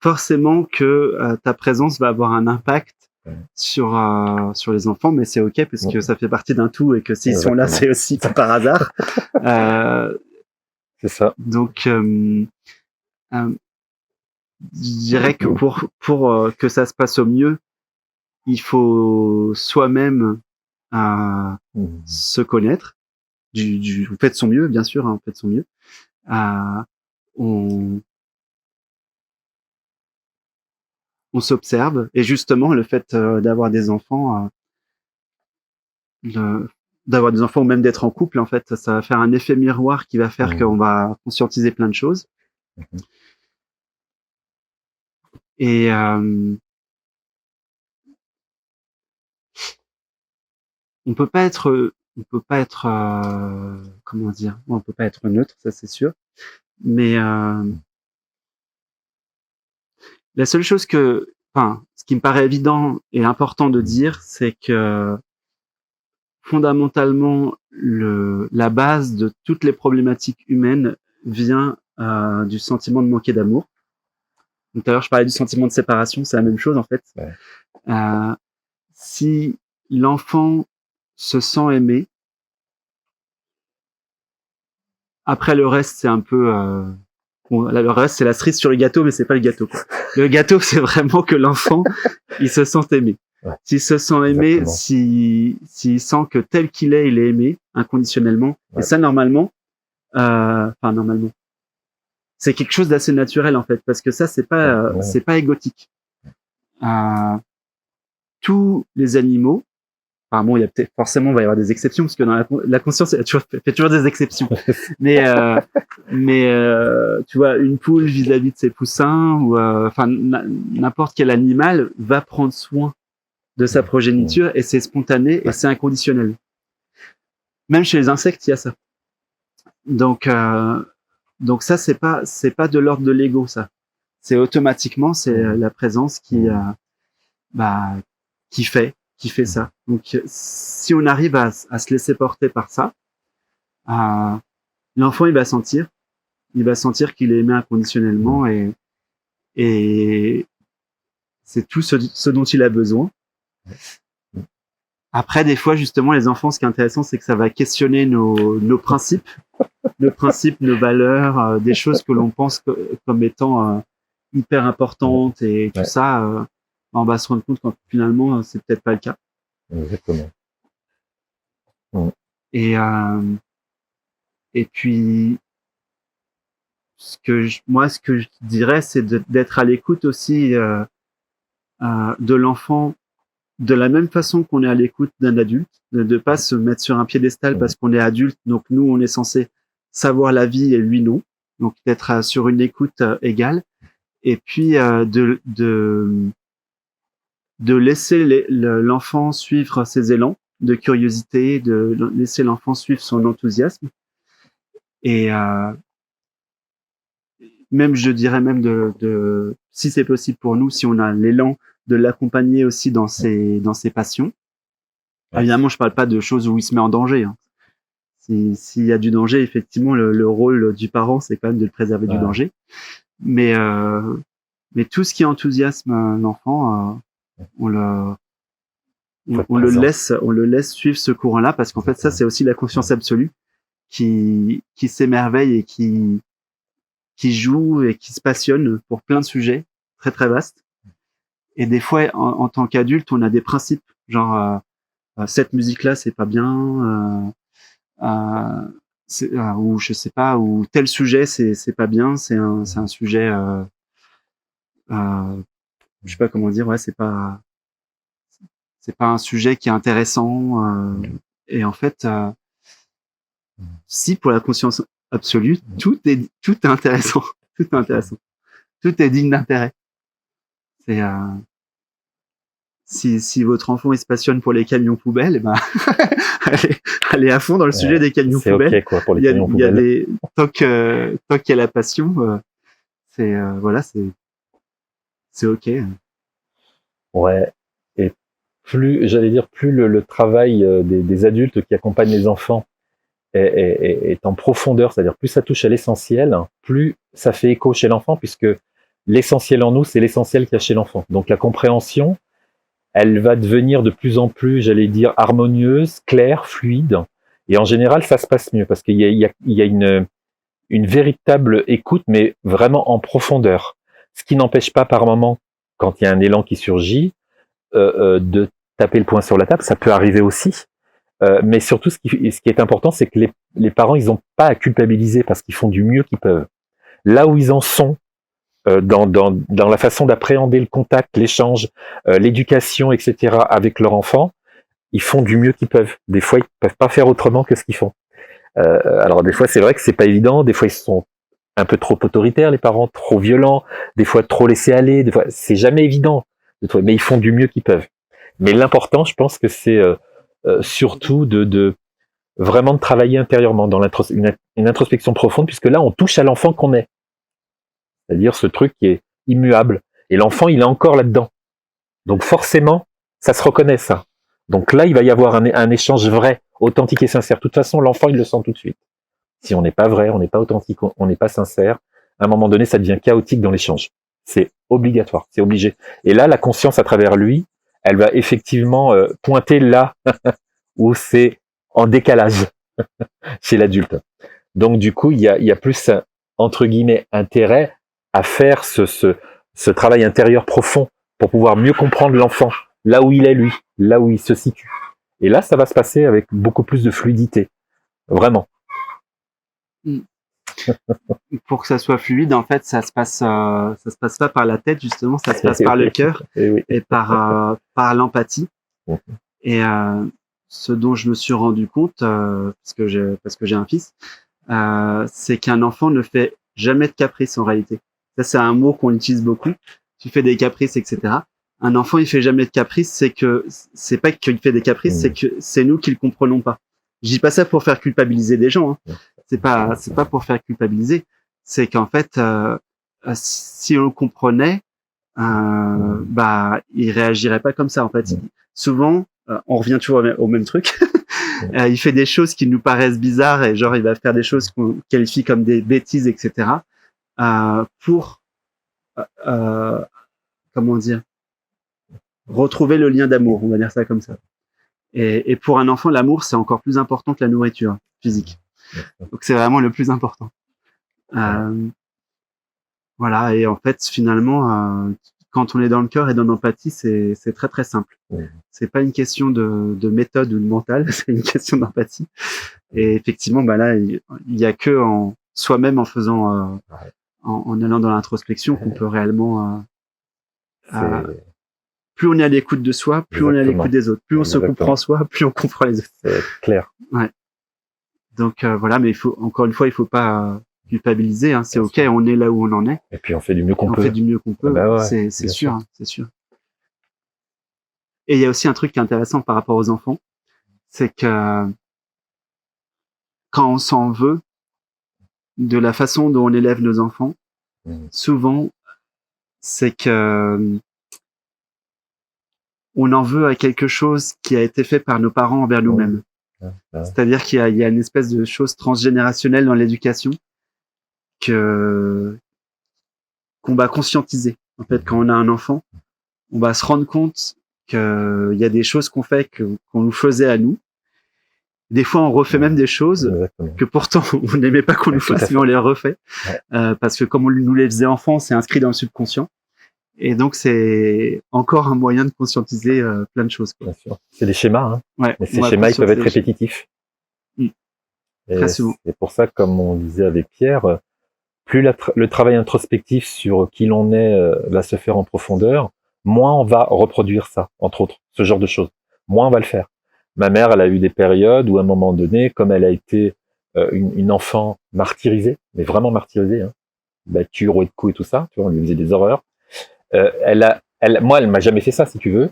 forcément que ta présence va avoir un impact sur les enfants, mais c'est ok parce que ça fait partie d'un tout et que s'ils sont là, c'est aussi pas par hasard. C'est ça. Donc, je dirais que pour que ça se passe au mieux, il faut soi-même se connaître. Vous faites son mieux, bien sûr, hein, vous faites son mieux. On s'observe, et justement le fait d'avoir des enfants, ou même d'être en couple, en fait, ça va faire un effet miroir qui va faire qu'on va conscientiser plein de choses. Et on peut pas être comment dire, on peut pas être neutre, ça c'est sûr, mais la seule chose ce qui me paraît évident et important de dire, c'est que fondamentalement, la base de toutes les problématiques humaines vient du sentiment de manquer d'amour. Tout à l'heure, je parlais du sentiment de séparation, c'est la même chose en fait. Ouais. Si l'enfant se sent aimé, après le reste, c'est un peu... le reste, c'est la cerise sur le gâteau, mais c'est pas le gâteau, quoi. Le gâteau, c'est vraiment que l'enfant, il se sent aimé. Ouais. S'il se sent aimé, s'il sent que tel qu'il est, il est aimé inconditionnellement. Ouais. Et ça, normalement, c'est quelque chose d'assez naturel en fait, parce que ça, c'est pas égotique. Tous les animaux, il y a peut-être forcément, il va y avoir des exceptions, parce que dans la conscience, elle fait toujours des exceptions. mais tu vois, une poule vis-à-vis de ses poussins, ou n'importe quel animal va prendre soin de sa progéniture, et c'est spontané et c'est inconditionnel. Même chez les insectes, il y a ça. Donc ça, c'est pas de l'ordre de l'ego, ça. C'est automatiquement, c'est la présence qui fait ça. Donc si on arrive à se laisser porter par ça, l'enfant il va sentir qu'il est aimé inconditionnellement, et c'est tout ce dont il a besoin. Après, des fois, justement, les enfants, ce qui est intéressant, c'est que ça va questionner nos principes, nos valeurs, des choses que l'on pense comme étant hyper importantes, et tout ça, on va se rendre compte quand finalement, c'est peut-être pas le cas. Exactement. Et puis, ce que je dirais, c'est d'être à l'écoute aussi de l'enfant, de la même façon qu'on est à l'écoute d'un adulte, de pas se mettre sur un piédestal parce qu'on est adulte, donc nous on est censé savoir la vie et lui non, donc d'être sur une écoute égale, et puis de laisser l'enfant suivre ses élans de curiosité, de laisser l'enfant suivre son enthousiasme, et même, je dirais même si c'est possible pour nous, si on a l'élan, de l'accompagner aussi dans ses passions. Ouais. Évidemment, je parle pas de choses où il se met en danger. Hein. S'il y a du danger, effectivement, le rôle du parent, c'est quand même de le préserver du danger. Mais tout ce qui enthousiasme l'enfant, on le laisse suivre ce courant-là, parce qu'en fait, ça, c'est aussi la conscience absolue qui s'émerveille et qui joue et qui se passionne pour plein de sujets très très vastes. Et des fois, en tant qu'adulte, on a des principes, genre cette musique-là, c'est pas bien, ou je sais pas, ou tel sujet, c'est pas bien, c'est un sujet, je sais pas comment dire, c'est pas un sujet qui est intéressant. Et en fait, si pour la conscience absolue, tout est intéressant, tout est intéressant, tout est digne d'intérêt. C'est si votre enfant il se passionne pour les camions poubelles, et allez à fond dans le sujet des camions poubelles. Okay, quoi, pour les camions poubelles. Il y a tant qu'il y a la passion, c'est ok. Ouais. Et plus le travail des adultes qui accompagnent les enfants est en profondeur, c'est-à-dire plus ça touche à l'essentiel, plus ça fait écho chez l'enfant, puisque l'essentiel en nous, c'est l'essentiel qu'il y a chez l'enfant. Donc la compréhension, elle va devenir de plus en plus, j'allais dire, harmonieuse, claire, fluide. Et en général, ça se passe mieux parce qu'il y a une véritable écoute, mais vraiment en profondeur. Ce qui n'empêche pas par moment, quand il y a un élan qui surgit, de taper le poing sur la table, ça peut arriver aussi. Mais surtout, ce qui est important, c'est que les parents, ils n'ont pas à culpabiliser parce qu'ils font du mieux qu'ils peuvent. Là où ils en sont, dans la façon d'appréhender le contact, l'échange, l'éducation, etc., avec leur enfant, ils font du mieux qu'ils peuvent. Des fois, ils peuvent pas faire autrement que ce qu'ils font. Alors des fois, c'est vrai que c'est pas évident. Des fois, ils sont un peu trop autoritaires, les parents, trop violents. Des fois, trop laissés aller. Des fois, c'est jamais évident. Mais ils font du mieux qu'ils peuvent. Mais l'important, je pense que c'est surtout de vraiment de travailler intérieurement dans une introspection profonde, puisque là, on touche à l'enfant qu'on est. C'est-à-dire ce truc qui est immuable. Et l'enfant, il est encore là-dedans. Donc forcément, ça se reconnaît, ça. Donc là, il va y avoir un échange vrai, authentique et sincère. De toute façon, l'enfant, il le sent tout de suite. Si on n'est pas vrai, on n'est pas authentique, on n'est pas sincère, à un moment donné, ça devient chaotique dans l'échange. C'est obligatoire, c'est obligé. Et là, la conscience, à travers lui, elle va effectivement pointer là où c'est en décalage chez l'adulte. Donc du coup, il y a plus, entre guillemets, intérêt à faire ce travail intérieur profond pour pouvoir mieux comprendre l'enfant, là où il est lui, là où il se situe. Et là, ça va se passer avec beaucoup plus de fluidité. Vraiment. Pour que ça soit fluide, en fait, ça se passe pas par la tête, justement, ça se passe par le cœur et par l'empathie. Et ce dont je me suis rendu compte, parce que j'ai un fils, c'est qu'un enfant ne fait jamais de caprice en réalité. Ça, c'est un mot qu'on utilise beaucoup. Tu fais des caprices, etc. Un enfant, il fait jamais de caprices, c'est pas qu'il fait des caprices, c'est que c'est nous qui le comprenons pas. Je dis pas ça pour faire culpabiliser des gens, hein. C'est pas pour faire culpabiliser. C'est qu'en fait, si on le comprenait, il réagirait pas comme ça, en fait. Souvent, on revient toujours au même truc. Il fait des choses qui nous paraissent bizarres et genre, il va faire des choses qu'on qualifie comme des bêtises, etc. Pour, comment dire, retrouver le lien d'amour, on va dire ça comme ça. Et pour un enfant, l'amour, c'est encore plus important que la nourriture physique. Donc c'est vraiment le plus important. Voilà, et en fait, finalement, quand on est dans le cœur et dans l'empathie, c'est très très simple. C'est pas une question de méthode ou de mental, c'est une question d'empathie. Et effectivement, là, il y a que en soi-même, en faisant, en allant dans l'introspection, qu'on peut réellement. Plus on est à l'écoute de soi, plus on est à l'écoute des autres. Plus on se comprend soi, plus on comprend les autres. C'est clair. Ouais. Donc voilà, mais encore une fois, il faut pas culpabiliser. Hein. C'est ok, on est là où on en est. Et puis on fait du mieux qu'on peut. On fait du mieux qu'on peut. C'est sûr, hein, c'est sûr. Et il y a aussi un truc qui est intéressant par rapport aux enfants, c'est que quand on s'en veut de la façon dont on élève nos enfants, souvent, c'est que on en veut à quelque chose qui a été fait par nos parents envers nous-mêmes. C'est-à-dire qu'il y a une espèce de chose transgénérationnelle dans l'éducation qu'on va conscientiser. En fait, quand on a un enfant, on va se rendre compte qu'il y a des choses qu'on fait qu'on nous faisait à nous. Des fois, on refait même des choses que pourtant on n'aimait pas qu'on nous fasse, mais on les refait. Parce que comme on nous les faisait enfants, c'est inscrit dans le subconscient. Et donc, c'est encore un moyen de conscientiser plein de choses. Bien sûr. C'est des schémas, hein. Ouais, mais ces schémas, ils peuvent être répétitifs. Très souvent. C'est pour ça, comme on disait avec Pierre, plus le travail introspectif sur qui l'on est va se faire en profondeur, moins on va reproduire ça, entre autres, ce genre de choses. Moins on va le faire. Ma mère, elle a eu des périodes où, à un moment donné, comme elle a été une enfant martyrisée, mais vraiment martyrisée, hein, battue, rouée de coups et tout ça, tu vois, on lui faisait des horreurs. Moi, elle m'a jamais fait ça, si tu veux.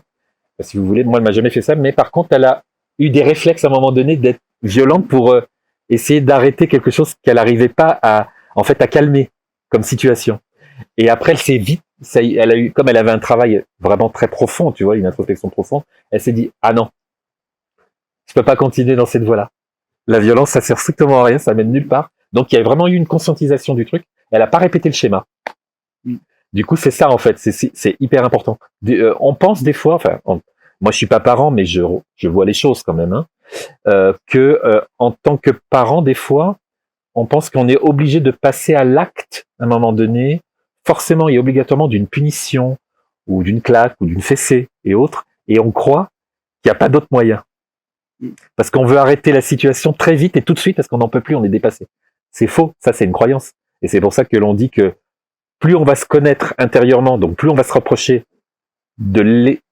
Si vous voulez, moi, elle m'a jamais fait ça. Mais par contre, elle a eu des réflexes à un moment donné d'être violente pour essayer d'arrêter quelque chose qu'elle n'arrivait pas à calmer comme situation. Et après, elle s'est vite, elle a eu, comme elle avait un travail vraiment très profond, tu vois, une introspection profonde, elle s'est dit, ah non, je peux pas continuer dans cette voie-là. La violence, ça sert strictement à rien, ça mène nulle part. Donc, il y a vraiment eu une conscientisation du truc. Elle a pas répété le schéma. Du coup, c'est ça en fait, c'est hyper important. On pense des fois, moi je suis pas parent, mais je vois les choses quand même, hein, que en tant que parent, des fois, on pense qu'on est obligé de passer à l'acte à un moment donné, forcément et obligatoirement d'une punition ou d'une claque ou d'une fessée et autres, et on croit qu'il n'y a pas d'autre moyen. Parce qu'on veut arrêter la situation très vite et tout de suite parce qu'on n'en peut plus, on est dépassé. C'est faux, ça c'est une croyance. Et c'est pour ça que l'on dit que plus on va se connaître intérieurement, donc plus on va se rapprocher de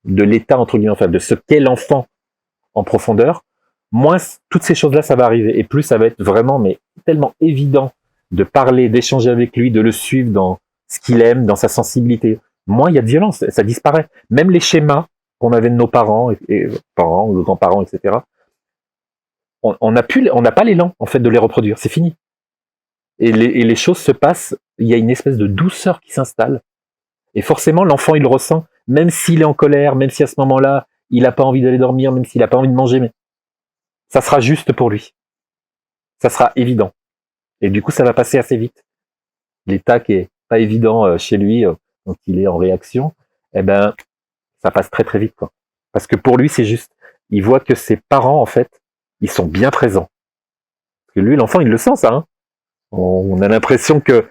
l'état, entre guillemets, enfin de ce qu'est l'enfant en profondeur, moins toutes ces choses-là, ça va arriver. Et plus ça va être vraiment, mais tellement évident de parler, d'échanger avec lui, de le suivre dans ce qu'il aime, dans sa sensibilité. Moins il y a de violence, ça disparaît. Même les schémas qu'on avait de nos parents, et parents, ou grands-parents, etc., on n'a pas l'élan, en fait, de les reproduire. C'est fini. Et les choses se passent, il y a une espèce de douceur qui s'installe. Et forcément, l'enfant, il le ressent, même s'il est en colère, même si à ce moment-là, il n'a pas envie d'aller dormir, même s'il n'a pas envie de manger, mais ça sera juste pour lui. Ça sera évident. Et du coup, ça va passer assez vite. L'état qui est pas évident chez lui, donc il est en réaction, eh ben, ça passe très très vite, quoi. Parce que pour lui, c'est juste. Il voit que ses parents, en fait, ils sont bien présents. Parce que lui, l'enfant, il le sent, ça, hein. On a l'impression que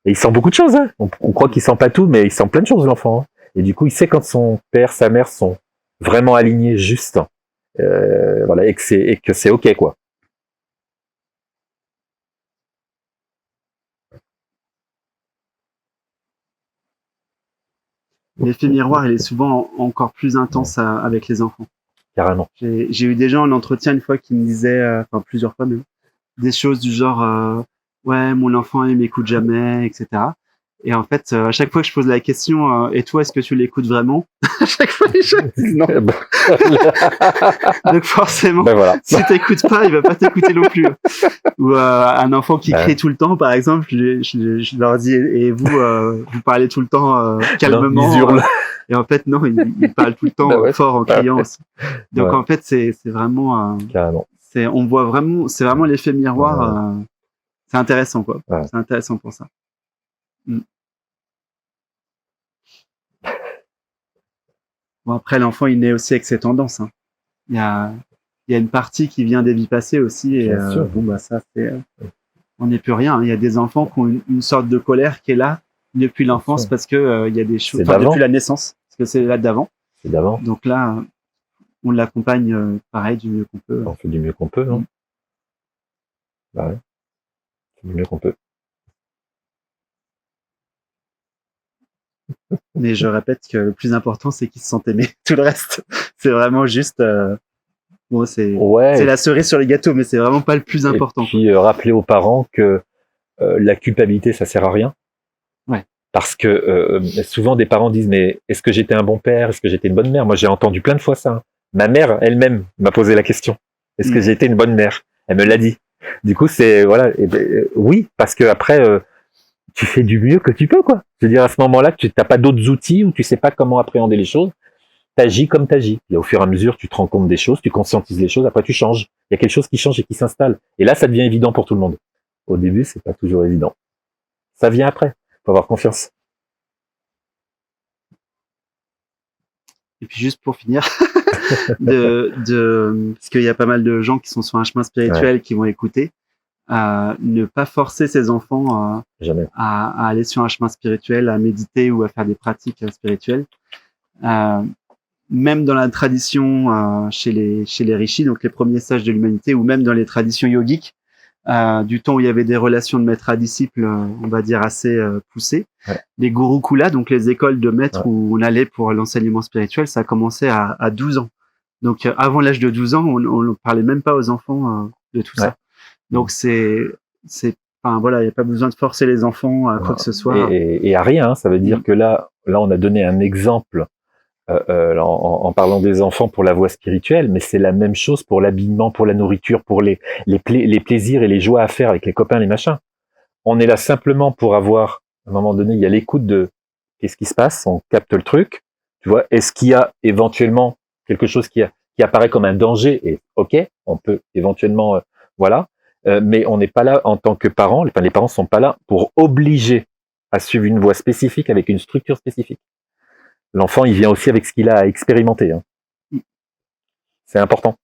et il sent beaucoup de choses, hein. On croit qu'il sent pas tout, mais il sent plein de choses, l'enfant, hein. Et du coup, il sait quand son père, sa mère sont vraiment alignés, juste, voilà, et que c'est ok, quoi. L'effet miroir, il est souvent encore plus intense avec les enfants. Carrément. J'ai eu des gens en entretien une fois qui me disaient, enfin plusieurs fois même, des choses du genre ouais, mon enfant il m'écoute jamais, etc. Et en fait, à chaque fois que je pose la question, et toi, est-ce que tu l'écoutes vraiment? À chaque fois, les gens disent non. Donc forcément, voilà. si t'écoutes pas, il va pas t'écouter non plus. Ou un enfant qui crie tout le temps, par exemple, je leur dis, et vous, vous parlez tout le temps calmement. Non, ils hurlent. Et en fait, non, il parle tout le temps fort en criant aussi. Donc en fait, c'est vraiment, carrément. on voit vraiment, c'est vraiment l'effet miroir. C'est intéressant, quoi. C'est intéressant pour ça. Bon, après, l'enfant, il naît aussi avec ses tendances, hein. Il y a une partie qui vient des vies passées aussi, et bon, bah, ça, on n'est plus rien, hein. Il y a des enfants qui ont une sorte de colère qui est là depuis l'enfance parce que il y a des choses, depuis la naissance, parce que c'est là d'avant. C'est d'avant. Donc là, on l'accompagne pareil du mieux qu'on peut. On fait du mieux qu'on peut, non? Bah ouais. Du mieux qu'on peut. Mais je répète que le plus important, c'est qu'ils se sentent aimés. Tout le reste, c'est vraiment juste. Bon, c'est la cerise sur les gâteaux, mais c'est vraiment pas le plus important. Et puis rappeler aux parents que la culpabilité, ça sert à rien. Ouais. Parce que souvent des parents disent mais est-ce que j'étais un bon père, est-ce que j'étais une bonne mère? Moi, j'ai entendu plein de fois ça, hein. Ma mère elle-même m'a posé la question. Est-ce que j'ai été une bonne mère? Elle me l'a dit. Du coup, c'est voilà. Oui, parce que après. Tu fais du mieux que tu peux, quoi. Je veux dire, à ce moment-là, tu n'as pas d'autres outils ou tu sais pas comment appréhender les choses. T'agis comme t'agis. Et au fur et à mesure, tu te rends compte des choses, tu conscientises les choses, après tu changes. Il y a quelque chose qui change et qui s'installe. Et là, ça devient évident pour tout le monde. Au début, c'est pas toujours évident. Ça vient après. Faut avoir confiance. Et puis juste pour finir, parce qu'il y a pas mal de gens qui sont sur un chemin spirituel qui vont écouter. Ne pas forcer ses enfants à aller sur un chemin spirituel, à méditer ou à faire des pratiques spirituelles. Même dans la tradition chez les rishis, donc les premiers sages de l'humanité, ou même dans les traditions yogiques, du temps où il y avait des relations de maître à disciple, on va dire assez poussées. Les gurukulas, donc les écoles de maîtres où on allait pour l'enseignement spirituel, ça a commencé à 12 ans. Donc avant l'âge de 12 ans, on ne parlait même pas aux enfants de tout ça. Donc enfin voilà, il n'y a pas besoin de forcer les enfants à quoi que ce soit. Et à rien, hein. Ça veut dire que là, on a donné un exemple en parlant des enfants pour la voie spirituelle, mais c'est la même chose pour l'habillement, pour la nourriture, pour les plaisirs et les joies à faire avec les copains, les machins. On est là simplement pour avoir, à un moment donné, il y a l'écoute de qu'est-ce qui se passe, on capte le truc, tu vois, est-ce qu'il y a éventuellement quelque chose qui apparaît comme un danger, et ok, on peut éventuellement, voilà. Mais on n'est pas là en tant que parents, les parents sont pas là pour obliger à suivre une voie spécifique avec une structure spécifique. L'enfant, il vient aussi avec ce qu'il a expérimenté. Hein. C'est important.